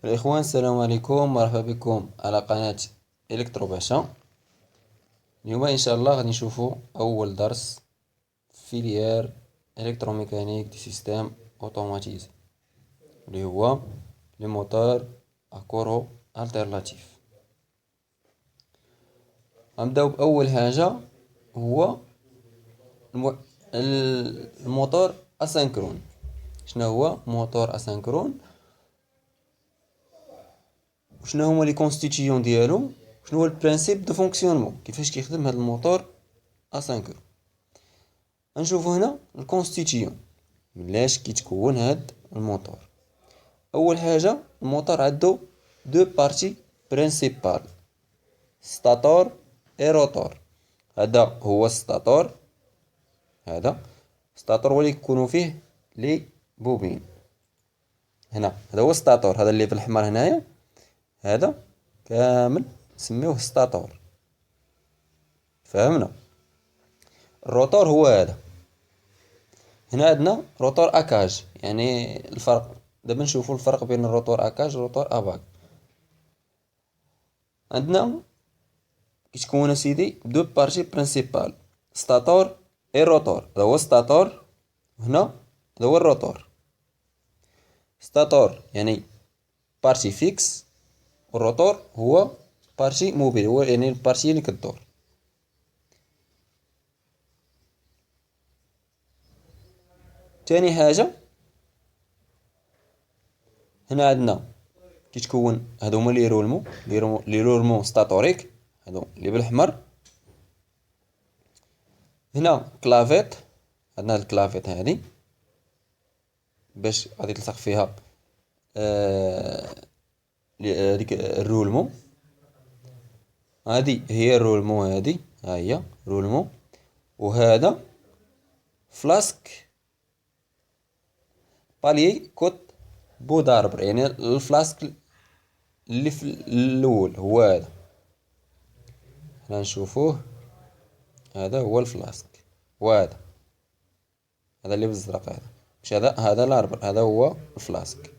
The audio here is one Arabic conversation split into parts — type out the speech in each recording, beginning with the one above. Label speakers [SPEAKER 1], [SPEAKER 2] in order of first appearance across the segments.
[SPEAKER 1] الإخوان، السلام عليكم، مرحبا بكم على قناة إلكترو باشا. اليوم إن شاء الله غادي نشوفو أول درس فيليير إلكتروميكانيك دي سيستيم أوتوماتيزي اللي هو لي موتور أ كورو ألتيرناتيف. غنبداو بأول حاجة، هو الم- الموتور أسينكرون. شنو هو موتور أسينكرون؟ شنو هما لي كونستيتيون ديالو؟ شنو هو البرانسيب دو فونكسيونمون؟ كيفاش كيخدم هذا الموتور اسانكرون؟ غنشوفو هنا الكونستيتيون، ملاش كيتكون هاد الموتور. اول حاجه الموتور عندو دو بارتي برينسيبال، ستاتور اي روتور. هذا هو الستاتور، هذا هو اللي يكونوا فيه لي بوبين. هذا هو الستاتور، هذا اللي بالاحمر هنايا، هذا كامل نسميوه ستاتور. فهمنا؟ الروتور هو هذا. هنا عندنا روتور اكاج، يعني الفرق دابا نشوفوا الفرق بين الروتور اكاج والروتور اباك. عندنا كيتكون سيدي دو بارتي برينسيبال، ستاتور اي روتور. هذا هو ستاتور، هنا هذا هو الروتور. ستاتور يعني بارتي فيكس، والروتور هو بارتي موبيل، هو يعني البارتي اللي كدور. تاني حاجه هنا عندنا كيتكون هادو هما لي رولمون ستاتوريك، هادو اللي بالاحمر. هنا كلافيت، عندنا هاد الكلافيت هادي باش غادي تلصق فيها ديك الرولمون. هادي هي الرولمون، هادي ها هي رولمون. وهذا فلاسك بالي كوت بو داربر، يعني الفلاسك اللي في الاول هو هذا. هنا نشوفوه، هذا هو الفلاسك، وهذا هذا اللي بالزرق، هذا مش هذا الاربر، هذا هو الفلاسك.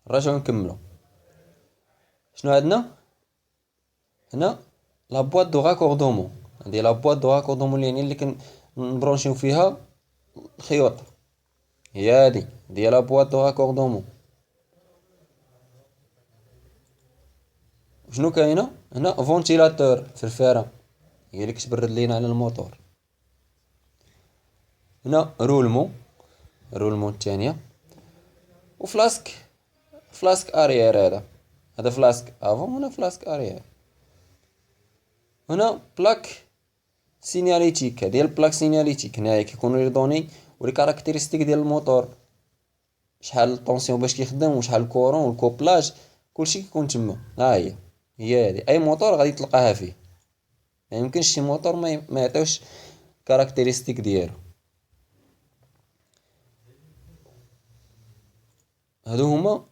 [SPEAKER 1] نرجعو نكملو. شنو عندنا هنا؟ لا بواط دو راكوردومون. هادي لا بواط دو راكوردومون يعني اللي كنبرونشيو فيها الخيوط، هي هادي ديال لا بواط دو راكوردومون. شنو كاينه هنا؟ فونتيلاتور في الفاره، هي اللي كتبرد لينا على الموتور. هنا رولمون الثانيه. وفلاسك، فلاسك اريير. هذا فلاسك افون، هنا فلاسك اريير. هنا بلاك سينياليتيك، ديال البلاك سينياليتيك. هنايا كيكونوا لي دوني ولي كاركتيرستيك ديال الموتور، شحال الطونسيون باش كيخدم، وشحال الكورون والكوبلاج، كلشي كيكون تما. ها هي هادي اي موتور غادي تلقاها فيه. ما يمكنش شي موتور ما يعطيوش كاركتيرستيك ديالو. هادو هما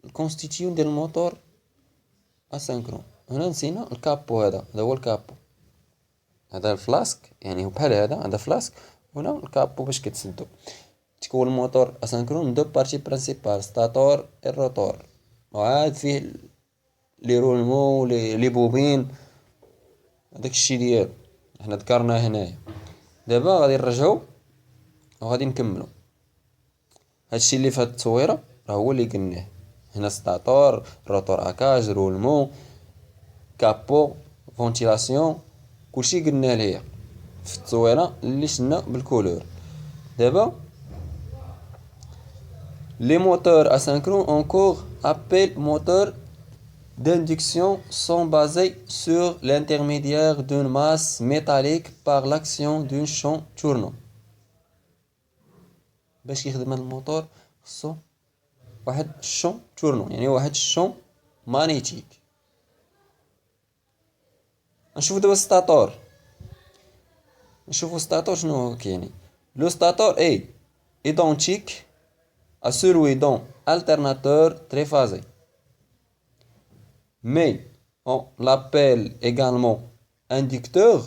[SPEAKER 1] الكونستيتيون ديال الموتور اسينكرون. هنا نسينا الكابو، هذا هو الكابو. هذا الفلاسك يعني هو بحال هذا فلاسك، وهنا الكابو باش كتسدو. تكون الموتور اسينكرون دو بارتي برينسيبال، ستاتور اي روتور، وعاد فيه لي رولمون لي بوبين. هذاك الشيء ديالو حنا ذكرناه هنايا. دابا غادي نرجعو وغادي نكملو. هادشي اللي في هاد التصويره راه هو اللي قلناه. هنا ستاتور، روتور اكاج، رولمون، كابو، فونتيلاسيون، كلشي قلناه ليا في التصويره اللي شفنا بالكولور. دابا les moteurs asynchrones encore appelés moteurs d'induction sont basés sur l'intermédiaire d'une masse métallique par l'action d'un champ tournant. باش يخدم هذا الموتور خصو واحد الشون تورنو، يعني واحد الشون مانيتيك. نشوفو دابا ستاتور. نشوفو ستاتور شنو كاينين. لو ستاتور اي identique à celui d'un alternateur triphasé, mais on l'appelle également inducteur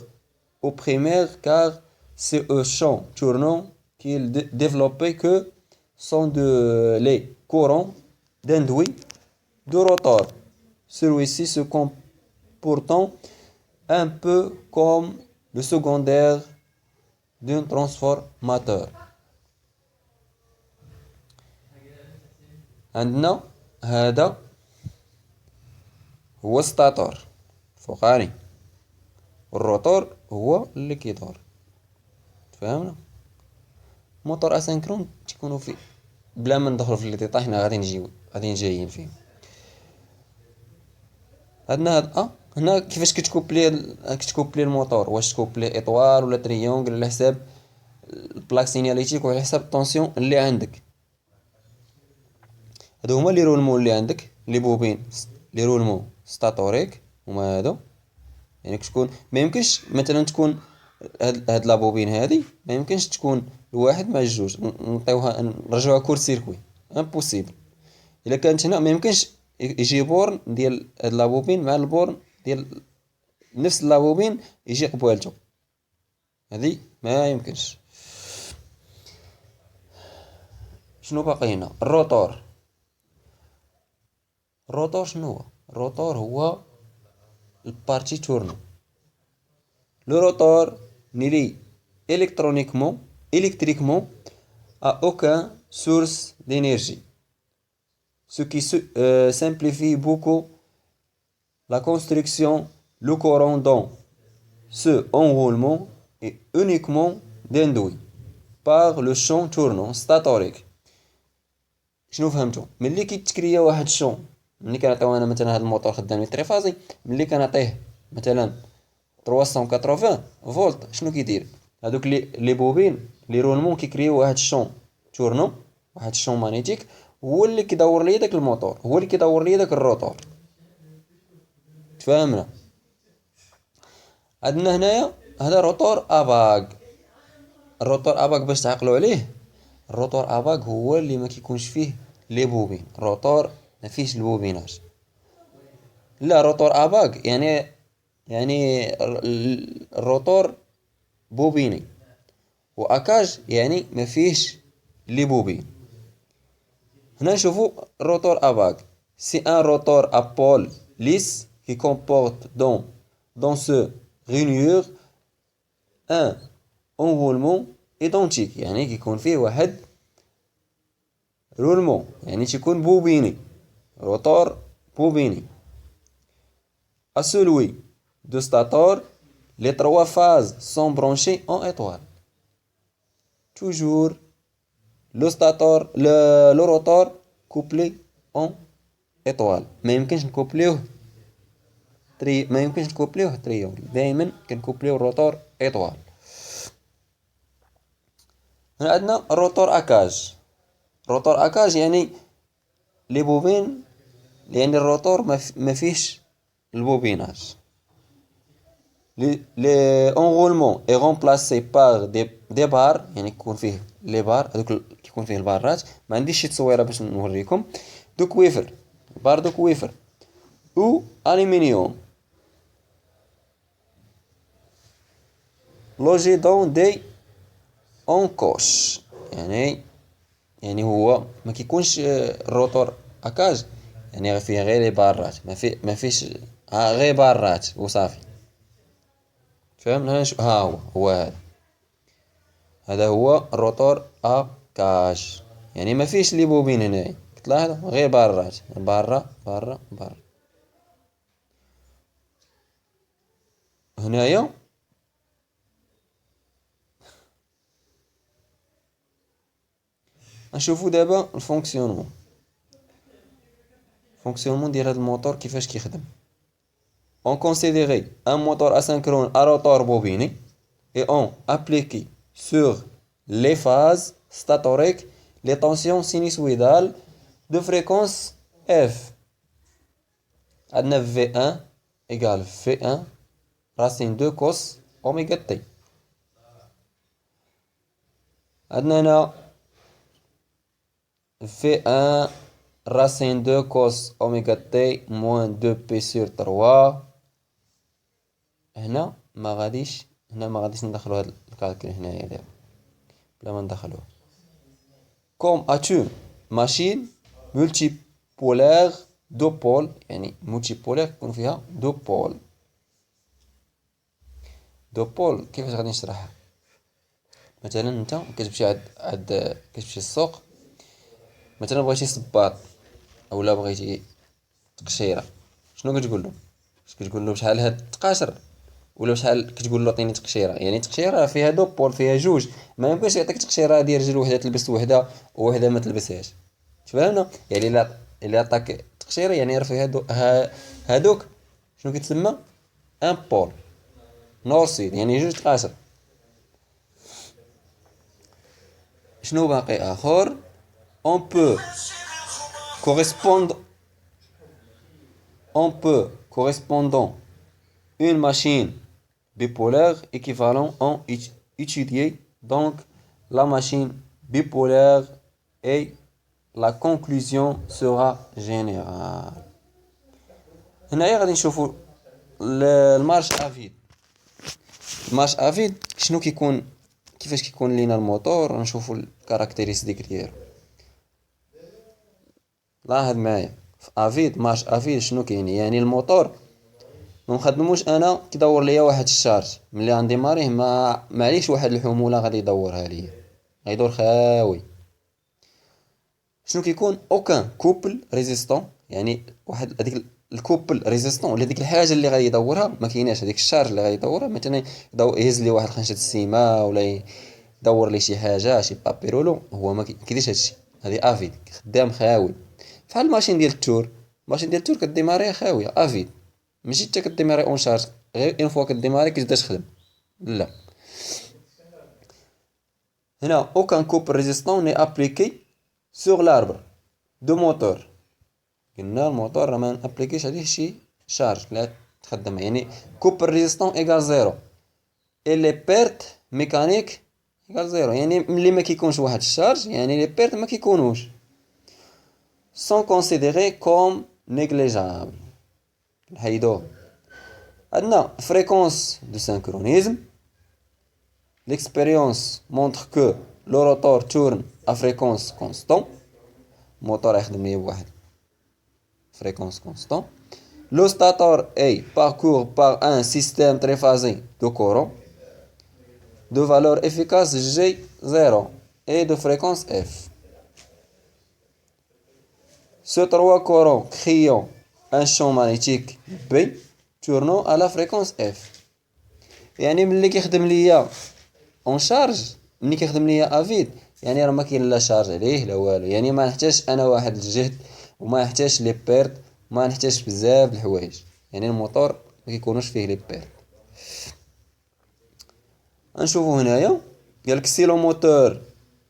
[SPEAKER 1] au primaire car c'est un champ tournant qu'il développe que sont les courants d'induit de rotor. Celui-ci se comportant un peu comme le secondaire d'un transformateur. عندنا هذا هو الستاتور فوقاني، والروتور هو اللي كيدور. تفهمنا؟ موتور اسynchron تيكونوا فيه بلا ما ندخلوا في لي ديطاي، حنا غادي جايين فيه. عندنا هاد هنا كيفاش كتكوبلي الموتور، واش تكوبلي اطوال ولا تريونغل على حساب البلاك سينياليتيك وعلى حساب الطونسيون اللي عندك. هادو هما لي رولمون اللي عندك، لي بوبين لي رولمون ستاتوريك هما هادو. يعني كتكون ما يمكنش مثلا تكون هاد لا بوبين هادي ما يمكنش تكون الواحد مع الجوج نعطيوها نرجعوها كور سيركوي، امبوسيبل. الا كانت هنا ما يمكنش يجي بورن ديال هاد لا بوبين مع البورن ديال نفس لا بوبين يجي قبالته، هادي ما يمكنش. شنو باقي هنا؟ الروتور. الروتور شنو هو؟ الروتور هو البارتي تورنو. Le rotor n'est lié électriquement à aucune source d'énergie, ce qui simplifie beaucoup la construction. Le courant dans ce enroulement est uniquement induit par le champ tournant statorique. شنو فهمتوا؟ ملي كيتكريا واحد الشون، ملي كنعطيو انا مثلا هذا الموتور خدام تريفازي، ملي كنعطيه مثلا 380 فولت، شنو كيدير؟ هادوك لي بوبين لي رولمون كيكريو واحد الشون تورنو، واحد الشون مانيتيك، هو اللي كيدور لي داك الموتور، هو اللي كيدور لي داك الروتور. تفهمنا؟ عندنا هنايا هذا روتور اباغ. الروتور اباغ باش تعقلوا عليه، الروتور اباغ هو اللي ما كيكونش فيه لي بوبين، الروتور ما فيهش البوبينات. لا، روتور اباغ يعني الروتور بوبيني، واكاج يعني ما فيهش لي بوبين. هنا نشوفوا الروتور اباغ، سي ان روتور ا بول ليس qui comporte dans ce rainure un enroulement identique. يعني كيكون فيه واحد رولمون، يعني تيكون بوبيني، روتور بوبيني. À celui de stator, les trois phases sont branchées en étoile. Toujours le rotor couplé en étoile. ما يمكنش نكوبليوه تريونغل، دائما كنكوبليو الروتور ايطوال. هنا عندنا الروتور اكاج. الروتور اكاج يعني لي بوبين، يعني الروتور ما فيهش البوبينات. لي انغولمون اي رومبلاسي بار دي بار، يعني يكون فيه لي بار، هذوك كيكون فيه البارات. ما عنديش شي تصويره باش نوريكم. دوك ويفر، بار دوك ويفر او الومنيوم لوجي دون دي اونكوش. يعني هو ما كيكونش الروتور اكاج يعني فيه غير لي بارات، ما فيش غير بارات وصافي. فهمنا؟ هو هذا هو الروتور اكاج، يعني ما فيش لي بوبين هنايا، كتلاحظوا غير بارات، برا برا برا. هنايا نشوفوا دابا الفونكسيونمون ديال هذا الموتور كيفاش كيخدم. On considérait un moteur asynchrone à rotor bobiné et on appliquait sur les phases statoriques les tensions sinusoïdales de fréquence F. عندنا V1 égale V1 racine 2 cos oméga T. عندنا هنا V1 racine 2 cos oméga T moins 2P sur 3. هنا ما غاديش ندخلو هاد الكالكول هنايا دابا، بلا ما ندخلوه. comme as-tu machine multipolaire deux pôles يعني multipolaire يكون فيها deux pôles. دو بول كيفاش غادي نشرحها؟ مثلا انت كتمشي كتمشي للسوق، مثلا بغيتي صباط اولا بغيتي تقشيره، شنو كتقول له؟ كتقول له بشحال هاد التقاشر ولا بشحال؟ كتقول له عطيني تقشيره، يعني تقشيره فيها دو بول فيها جوج، ما يمكنش يعطيك تقشيره ديال رجل وحده تلبس وحده وحده ما تلبسهاش. تفهمنا؟ يعني الا عطاك تقشيره يعني راه فيها هادوك شنو كيتسمى؟ ان بول نور سيد، يعني جوج تقاشر. شنو باقي اخر؟ on peut correspondre on peut correspondant une machine bipolaire équivalent en étudier donc la machine bipolaire et la conclusion sera générale. هنايا غادي نشوفوا المارش افيد. المارش افيد شنو كيكون، كيفاش كيكون لينا الموتور، نشوفوا الكاركتيرستيك ديالو. لاحظ معايا في افيد مارش افيد شنو كاين، يعني الموتور ما نخدموش انا كيدور ليا واحد الشارج ملي غنديماريه، ما عليش واحد الحموله غادي يدورها ليا، غيدور خاوي. شنو كيكون؟ اوكان كوبل ريزيستون، يعني واحد هذيك الكوبل ريزيستون ولا ديك الحاجه اللي غادي يدورها ما كايناش، هذيك الشارج اللي غادي يدورها مثلا يهز لي واحد خنشه السيما ولا يدور لي شي حاجه شي بابيرولو، هو ما كيديرش هادشي. هذه افيد خدام خاوي بحال الماشين ديال التور. الماشين ديال التور كديماريها خاويه افيد، ماشي حتى كديماري اون شارج غير اون فوا كديماري كتبدا تخدم، لا. هنا aucun couple résistant n'est appliqué sur l'arbre de moteur. قلنا الموتور راه ما نابليكيش عليه شي شارج لا تخدم، يعني couple résistant égal زيرو et les pertes mécaniques égal زيرو، يعني ملي ما كيكونش واحد الشارج يعني لي بيرت ما كيكونوش sont considérés comme négligeables. نحيدوه. عندنا fréquence de synchronisme. L'expérience montre que le rotor tourne à fréquence constante. الموتور يخدم ليا بواحد fréquence constante. Le stator est parcouru par un système triphasé de courant de valeur efficace G0 et de fréquence F. Ces trois courants créant un champ magnétique B tournant à la fréquence F. يعني ملي كيخدم ليا اون شارج، ملي كيخدم ليا افيد يعني راه ما كاين لا شارج عليه لا والو، يعني ما نحتاجش انا واحد الجهد وما نحتاجش لي بيرت، ما نحتاجش بزاف د الحوايج، يعني الموتور ما كيكونوش فيه لي بيرت. غنشوفوا هنايا قالك سي لو موتور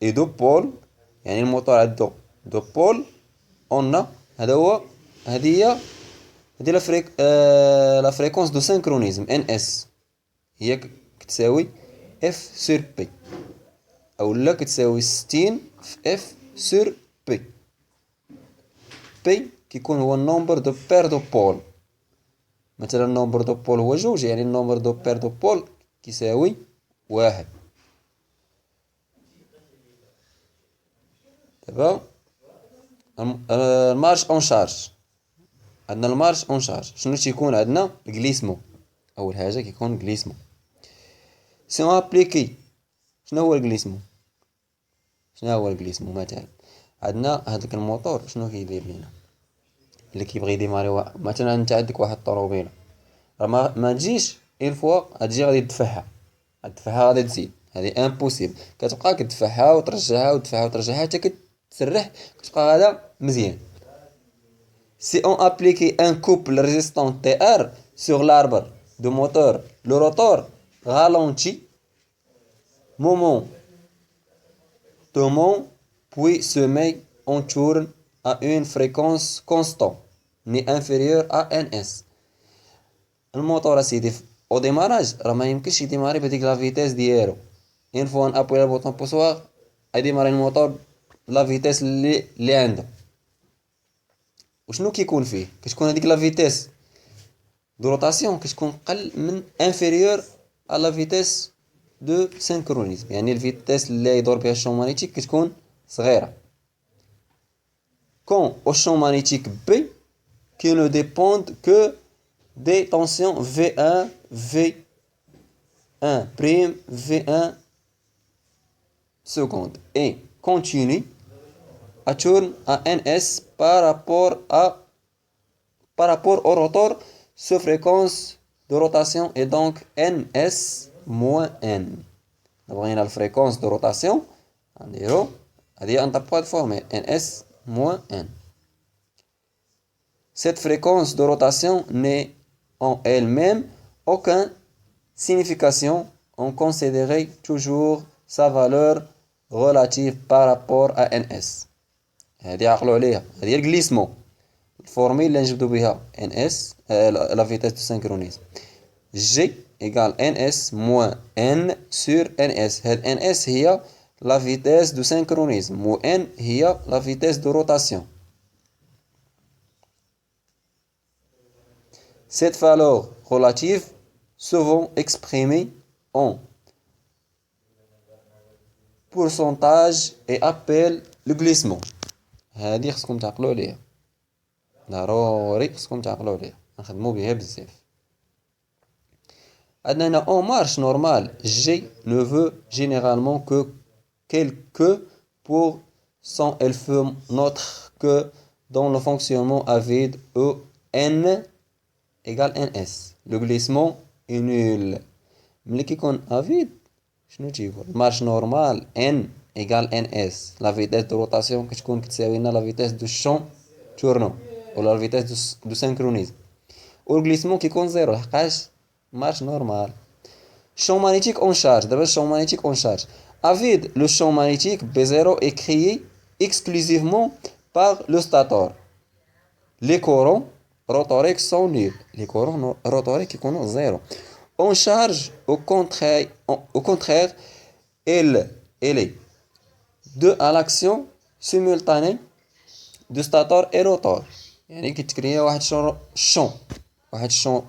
[SPEAKER 1] اي دو بول، يعني الموتور عندو دو بول اون، هذا هو هذه لا فريكونس دو سينكرونيزم ان اس هي كتساوي اف سور بي، اولا كتساوي 60 في اف سور بي. بي كيكون هو النومبر دو بير دو بول، مثلا النومبر دو بول هو جوج، يعني النومبر دو بير دو بول كيساوي واحد. دابا المارش اون شارج، عندنا المارش اون شارج شنو تيكون؟ عندنا الكليسمو، اول حاجه كيكون الكليسمو. سي اون ابليكي شنو هو الكليسمو؟ شنو هو الكليسمو؟ مثلا عندنا هذاك الموتور شنو كيدير لينا اللي كيبغي يديماري، مثلا انت عندك واحد الطوموبيله راه ما تجيش اون فوا غتجي غادي تدفعها غادي تزيد، هذه امبوسيبل، كتبقى كتدفعها وترجعها وتدفعها وترجعها حتى كتسرح كتبقى غادا مزيان. Si on applique un couple résistant TR sur l'arbre de moteur, le rotor ralentit momentanément puis se met en tourne à une fréquence constante ni inférieure à ns. الموتور اسيدي او ديماراج راه ما يمكنش يديماري بهذيك لا فيتيس ديالو، اون فوا نابوي على البوطون بوسوار يديماري الموتور لا فيتيس اللي عنده. وشنو كيكون فيه؟ كتكون هذيك لا فيتيس دو روتاسيون كتكون قل من انفيريور على لا فيتيس دو سينكرونيزم، يعني الفيتيس اللي يدور بها الشون مانيتيك كتكون صغيره. quand au champ magnétique B qui ne dépendent que des tensions V1, V1 prime, V1 seconde et continue à tourner à NS par rapport au rotor, sa fréquence de rotation est donc NS moins N. D'abord, il y a la fréquence de rotation, c'est-à-dire un point de former NS moins N. Cette fréquence de rotation n'est en elle-même aucune signification. On considérait toujours sa valeur relative par rapport à NS. هذه عقلوا عليها، هذه الجليسمون الفورميل اللي نجبدو بها NS la vitesse de synchronisme G égale NS moins N sur NS. هاد NS هي la vitesse de synchronisme و N هي la vitesse de rotation. Cette valeur relative souvent exprimée en pourcentage et appelle le glissement. هذه خصكم تعقلوا عليها، ضروري خصكم تعقلوا عليها، نخدموا بها بزاف. عندنا هنا en marche normale G ne veut généralement que pour son nôtre que dans le fonctionnement à vide où N égale NS. Le glissement est nul. ملي كيكون à vide شنو تيقول؟ marche normale N égale NS. La vitesse de rotation كتكون كتساوي لنا la vitesse de champ tournant ولا la vitesse de synchronisme. و الجليسمون كيكون زيرو لحقاش marche normale. Champ magnétique en charge. D'abord champ magnétique en charge. À vide, le champ magnétique B0 est créé exclusivement par le stator. Les courants rotoriques sont nuls. Les courants rotoriques sont zéro. En charge, au contraire, elle est due à l'action simultanée de stator et rotor. يعني كتكريا واحد champ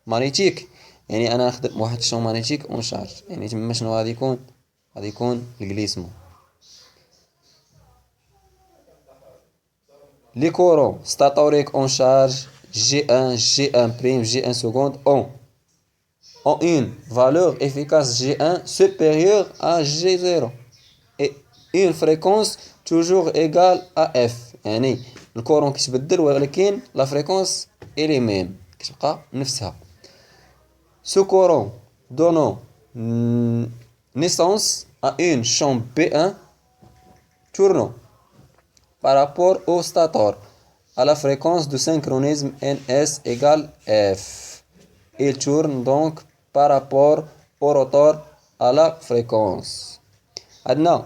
[SPEAKER 1] magnétique. يعني انا نخدم واحد الشون مانيتيك اون شارج، يعني تما شنو غادي يكون الجليسمون. لي كورون ستاتوريك اون شارج G1 G1 prime G1 seconde ont une valeur efficace G1 supérieure à G0 et une fréquence toujours égale à F. يعني الكورون كيتبدل ولكن لا فريكونس اي ميم كتبقى نفسها. Ce courant donnant naissance à une champ B1 tournant par rapport au stator à la fréquence de synchronisme NS égale F. Il tourne donc par rapport au rotor à la fréquence. عندنا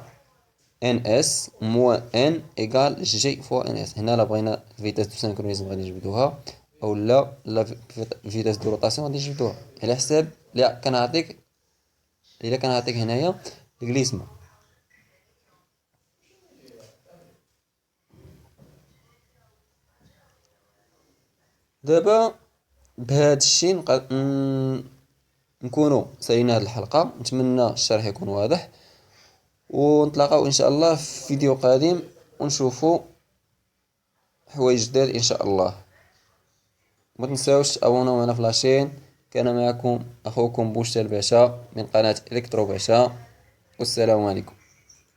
[SPEAKER 1] NS moins N égale G fois NS. هنا لا بغينا vitesse de synchronisme غادي نجبدوها او لا فيتاس دو روتاسيون غادي نجبدوها على حساب الا كنعطيك هنايا الجليسمون. دابا بهذا الشيء نكونوا سالينا هذه الحلقه. نتمنى الشرح يكون واضح ونتلاقاو ان شاء الله في فيديو قادم ونشوفوا حوايج جداد ان شاء الله. ما تنساوش تابوناو معنا في لاشين. كان معكم اخوكم بوشتا الباشا من قناه الكترو باشا والسلام عليكم.